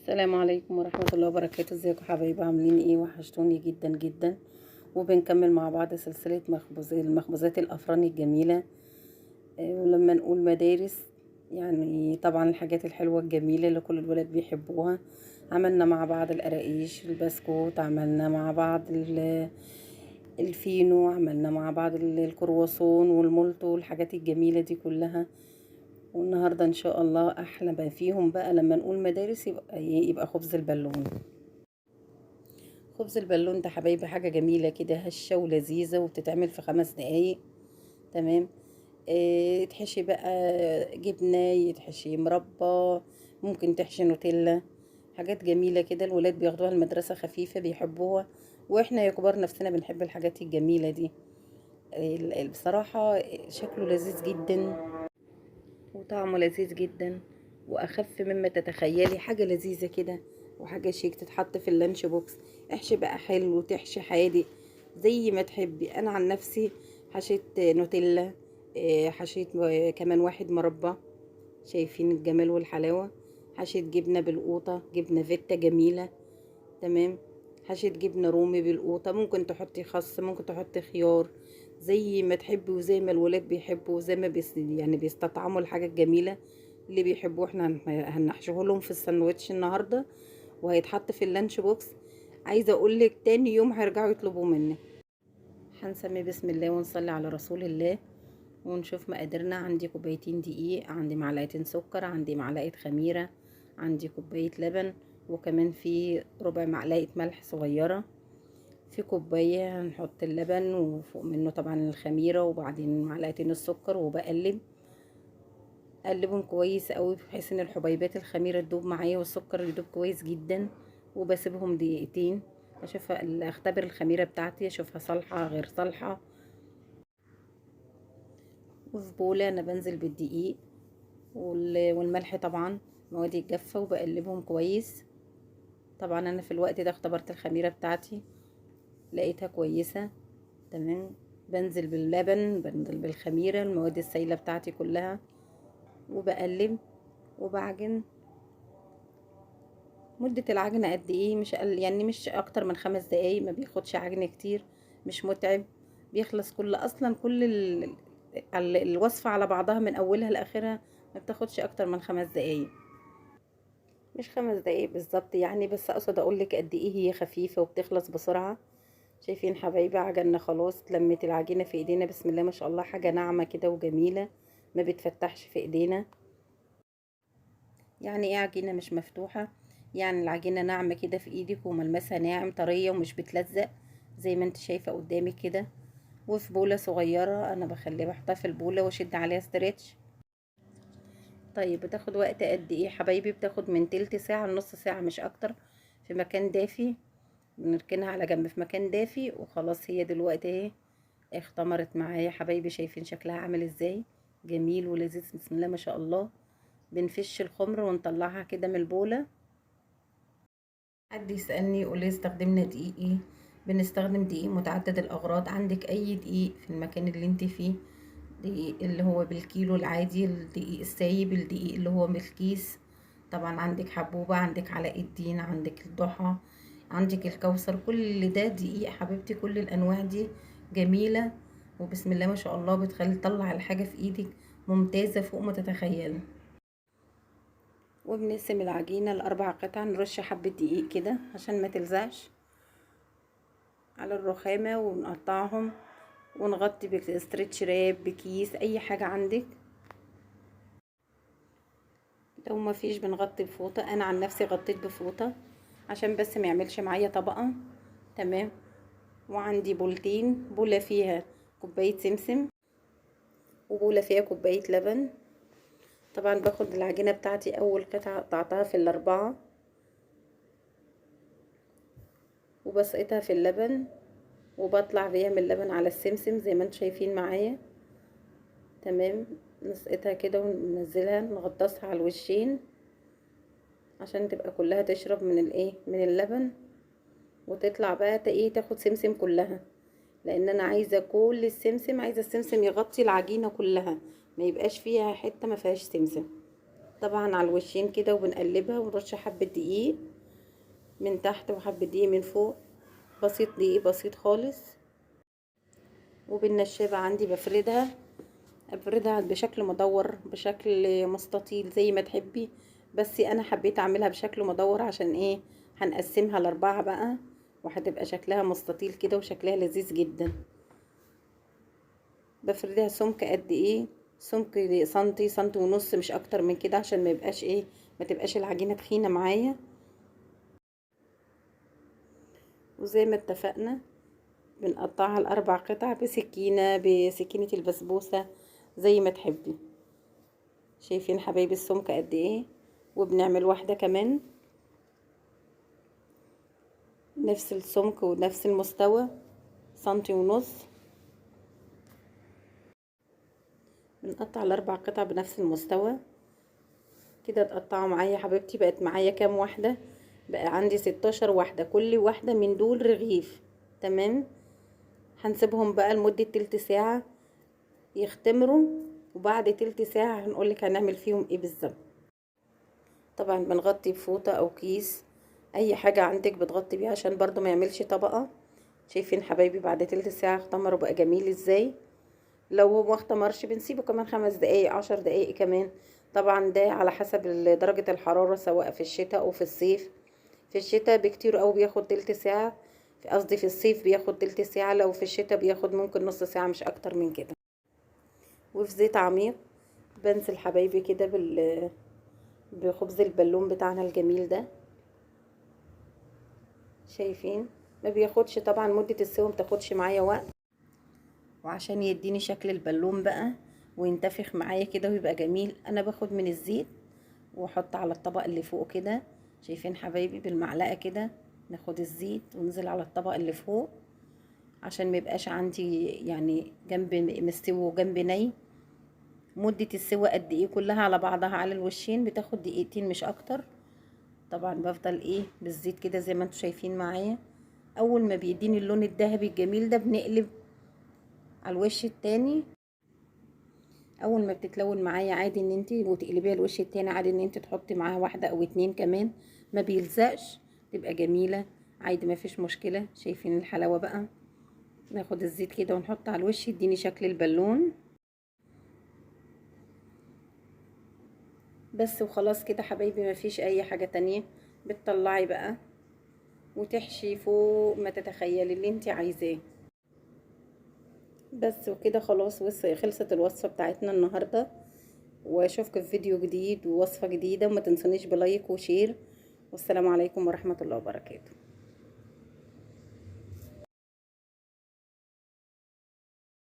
السلام عليكم ورحمة الله وبركاته. ازيكم حبايبي؟ عاملين ايه؟ وحشتوني جدا جدا. وبنكمل مع بعض سلسلة المخبوزات الأفران الجميلة. ولما نقول مدارس، يعني طبعا الحاجات الحلوة الجميلة اللي كل الولاد بيحبوها. عملنا مع بعض القراقيش، البسكوت، عملنا مع بعض الفينو، عملنا مع بعض الكرواسون والمولتو والحاجات الجميلة دي كلها. والنهاردة ان شاء الله احلى ما فيهم بقى لما نقول مدارس يبقى خبز البالون. خبز البالون ده حبايبي حاجة جميلة كده، هشة ولذيذة، وبتتعمل في 5 دقايق. تمام. تحشي بقى جبنة، يتحشي مربى، ممكن تحشي نوتيلا. حاجات جميلة كده، الولاد بياخدوها المدرسة خفيفة بيحبوها، واحنا يا كبار نفسنا بنحب الحاجات الجميلة دي. بصراحة شكله لذيذ جدا، وطعمه لذيذ جدا، واخف مما تتخيلي. حاجه لذيذه كده، وحاجه شيك تتحط في اللانش بوكس. احشي بقى حلو، تحشي حادق زي ما تحبي. انا عن نفسي حشيت نوتيلا، حشيت كمان واحد مربى. شايفين الجمال والحلاوه؟ حشيت جبنه بالقوطه، جبنه فيتا جميله. تمام. حشيت جبنه رومي بالقوطه، ممكن تحطي خس، ممكن تحطي خيار، زي ما تحبي وزي ما الولاد بيحبوا، وزي ما يعني بيستطعموا الحاجه الجميله اللي بيحبوه. احنا هنحشيه لهم في الساندوتش النهارده، وهيتحط في اللانش بوكس. عايزه اقول لك تاني يوم هيرجعوا يطلبوا مني. هنسمي بسم الله ونصلي على رسول الله، ونشوف مقاديرنا. عندي كوبايتين دقيق، عندي معلقتين سكر، عندي معلقه خميره، عندي كوبايه لبن، وكمان في ربع معلقه ملح صغيره. في كوبايه هنحط اللبن، وفوق منه طبعا الخميره، وبعدين معلقتين السكر، وبقلب اقلبهم كويس قوي بحيث ان الحبيبات الخميره تدوب معايا والسكر يدوب كويس جدا. وبسيبهم دقيقتين اشوف، اختبر الخميره بتاعتي اشوفها صالحه غير صالحه. وفي بوله انا بنزل بالدقيق والملح طبعا، مواد الجافه، وبقلبهم كويس. طبعا انا في الوقت ده اختبرت الخميره بتاعتي، لقيتها كويسه. تمام. بنزل باللبن، بنزل بالخميره، المواد السائله بتاعتي كلها، وبقلب وبعجن. مدة العجن قد ايه؟ مش أقل، يعني مش اكتر من 5 دقايق، ما بياخدش عجن كتير، مش متعب. بيخلص كل الوصفة على بعضها من اولها لاخرها، ما بتاخدش اكتر من 5 دقايق. مش 5 دقايق بالظبط يعني، بس اقصد اقولك قد ايه هي خفيفة وبتخلص بسرعة. شايفين حبايبي؟ عجننا خلاص، لمت العجينة في ايدينا، بسم الله ما شاء الله، حاجة ناعمة كده وجميلة، ما بتفتحش في ايدينا. يعني ايه عجينة مش مفتوحة؟ يعني العجينة ناعمة كده في ايدك، وملمسها ناعم طرية ومش بتلزق، زي ما انت شايفة قدامك كده. وفي بولة صغيرة انا بخليها بحطها في البولة واشد عليها ستريتش. طيب بتاخد وقت قد ايه حبايبي؟ بتاخد من تلت ساعة لنص ساعة، مش اكتر. في مكان دافي، بنركنها على جنب في مكان دافي، وخلاص هي دلوقتي اهي اختمرت معايا حبايبي. شايفين شكلها عامل ازاي؟ جميل ولذيذ، بسم الله ما شاء الله. بنفش الخمر ونطلعها كده من البولة. حد يسألني يقول لي استخدمنا دقيق ايه؟ بنستخدم دقيق متعدد الأغراض. عندك أي دقيق في المكان اللي انت فيه، دقيق اللي هو بالكيلو العادي، الدقيق السايب، الدقيق اللي هو بالكيس. طبعا عندك حبوبة، عندك علاء الدين، عندك الضحى، عندك الكوثر، كل ده دقيق حبيبتي. كل الأنواع دي جميلة، وبسم الله ما شاء الله بتخلي تطلع الحاجة في ايدك ممتازة فوق ما تتخيل. وبنقسم العجينة ل4 قطع، نرش حبة دقيق كده عشان ما تلزقش على الرخامة، ونقطعهم ونغطي بستريتش راب، بكيس، اي حاجة عندك. لو ما فيش بنغطي بفوطة، انا عن نفسي غطيت بفوطة عشان بس ما يعملش معايا طبقة. تمام. وعندي بولتين، بولة فيها كوباية سمسم، وبولة فيها كوباية لبن. طبعا باخد العجينة بتاعتي اول قطعة قطعتها في ال4، وبسقطها في اللبن، وبطلع بيها من اللبن على السمسم زي ما انتم شايفين معايا. تمام. نسقطها كده وننزلها، نغطسها على الوشين عشان تبقى كلها تشرب من الايه، من اللبن، وتطلع بقى ايه، تاخد سمسم كلها. لان انا عايزه كل السمسم، عايزه السمسم يغطي العجينه كلها، ما يبقاش فيها حته ما فيهاش سمسم. طبعا على الوشين كده، وبنقلبها ونرش حبة دقيق من تحت وحبة دقيق من فوق، بسيط، دقيق بسيط خالص. وبالنشابة عندي بفردها بشكل مدور، بشكل مستطيل، زي ما تحبي. بس انا حبيت اعملها بشكل مدور عشان ايه؟ هنقسمها ل4 بقى، وهتبقى شكلها مستطيل كده وشكلها لذيذ جدا. بفردها سمك قد ايه؟ سمك سنتي، سنتي ونص، مش اكتر من كده، عشان ما يبقاش ايه، ما تبقاش العجينة تخينة معايا. وزي ما اتفقنا بنقطعها ل4 قطع بسكينة البسبوسة، زي ما تحبي. شايفين حبايبي السمك قد ايه؟ وبنعمل واحدة كمان نفس السمك ونفس المستوى، سنتي ونص. بنقطع ال4 قطع بنفس المستوى كده. تقطعوا معايا حبيبتي. بقت معايا كام واحدة؟ بقى عندي 16 واحدة، كل واحدة من دول رغيف. تمام. هنسيبهم بقى لمدة تلت ساعة يختمروا، وبعد تلت ساعة هنقولك هنعمل فيهم ايه بالظبط. طبعا بنغطي بفوطة او كيس، اي حاجة عندك بتغطي بيها عشان برضو ما يعملش طبقة. شايفين حبايبي بعد تلت ساعة اختمر وبقى جميل ازاي؟ لو هو ما اختمرش بنسيبه كمان 5 دقايق، 10 دقايق كمان. طبعا ده على حسب درجة الحرارة، سواء في الشتاء او في الصيف. في الشتاء بكتير او بياخد تلت ساعة، قصدي في الصيف بياخد تلت ساعة، لو في الشتاء بياخد ممكن نص ساعة، مش اكتر من كده. وفي زيت عميق بنزل حبايبي كده بخبز البالون بتاعنا الجميل ده. شايفين؟ ما بياخدش طبعا، مدة السوا متاخدش معايا وقت، وعشان يديني شكل البالون بقى وينتفخ معايا كده ويبقى جميل، انا باخد من الزيت واحط على الطبق اللي فوق كده. شايفين حبايبي؟ بالمعلقة كده ناخد الزيت وننزل على الطبق اللي فوق، عشان ما يبقاش عندي يعني جنب مستوي وجنب ني. مدة السوا قد ايه؟ كلها على بعضها على الوشين بتاخد دقيقتين مش اكتر. طبعا بفضل ايه بالزيت كده زي ما انتم شايفين معايا. اول ما بيديني اللون الذهبي الجميل ده بنقلب على الوش التاني. اول ما بتتلون معايا عادي ان انتي وتقلبيها الوش التاني، عادي ان انتي تحطي معاها واحدة او 2 كمان، ما بيلزقش، تبقى جميلة عادي، ما فيش مشكلة. شايفين الحلاوة بقى؟ ناخد الزيت كده ونحط على الوش يديني شكل البالون بس، وخلاص كده حبايبي، ما فيش اي حاجة تانية. بتطلعي بقى وتحشي فوق ما تتخيلي اللي انتي عايزاه. بس وكده خلاص، خلصت الوصفة بتاعتنا النهاردة. واشوفكم في فيديو جديد ووصفة جديدة، وما تنسونيش بلايك وشير. والسلام عليكم ورحمة الله وبركاته.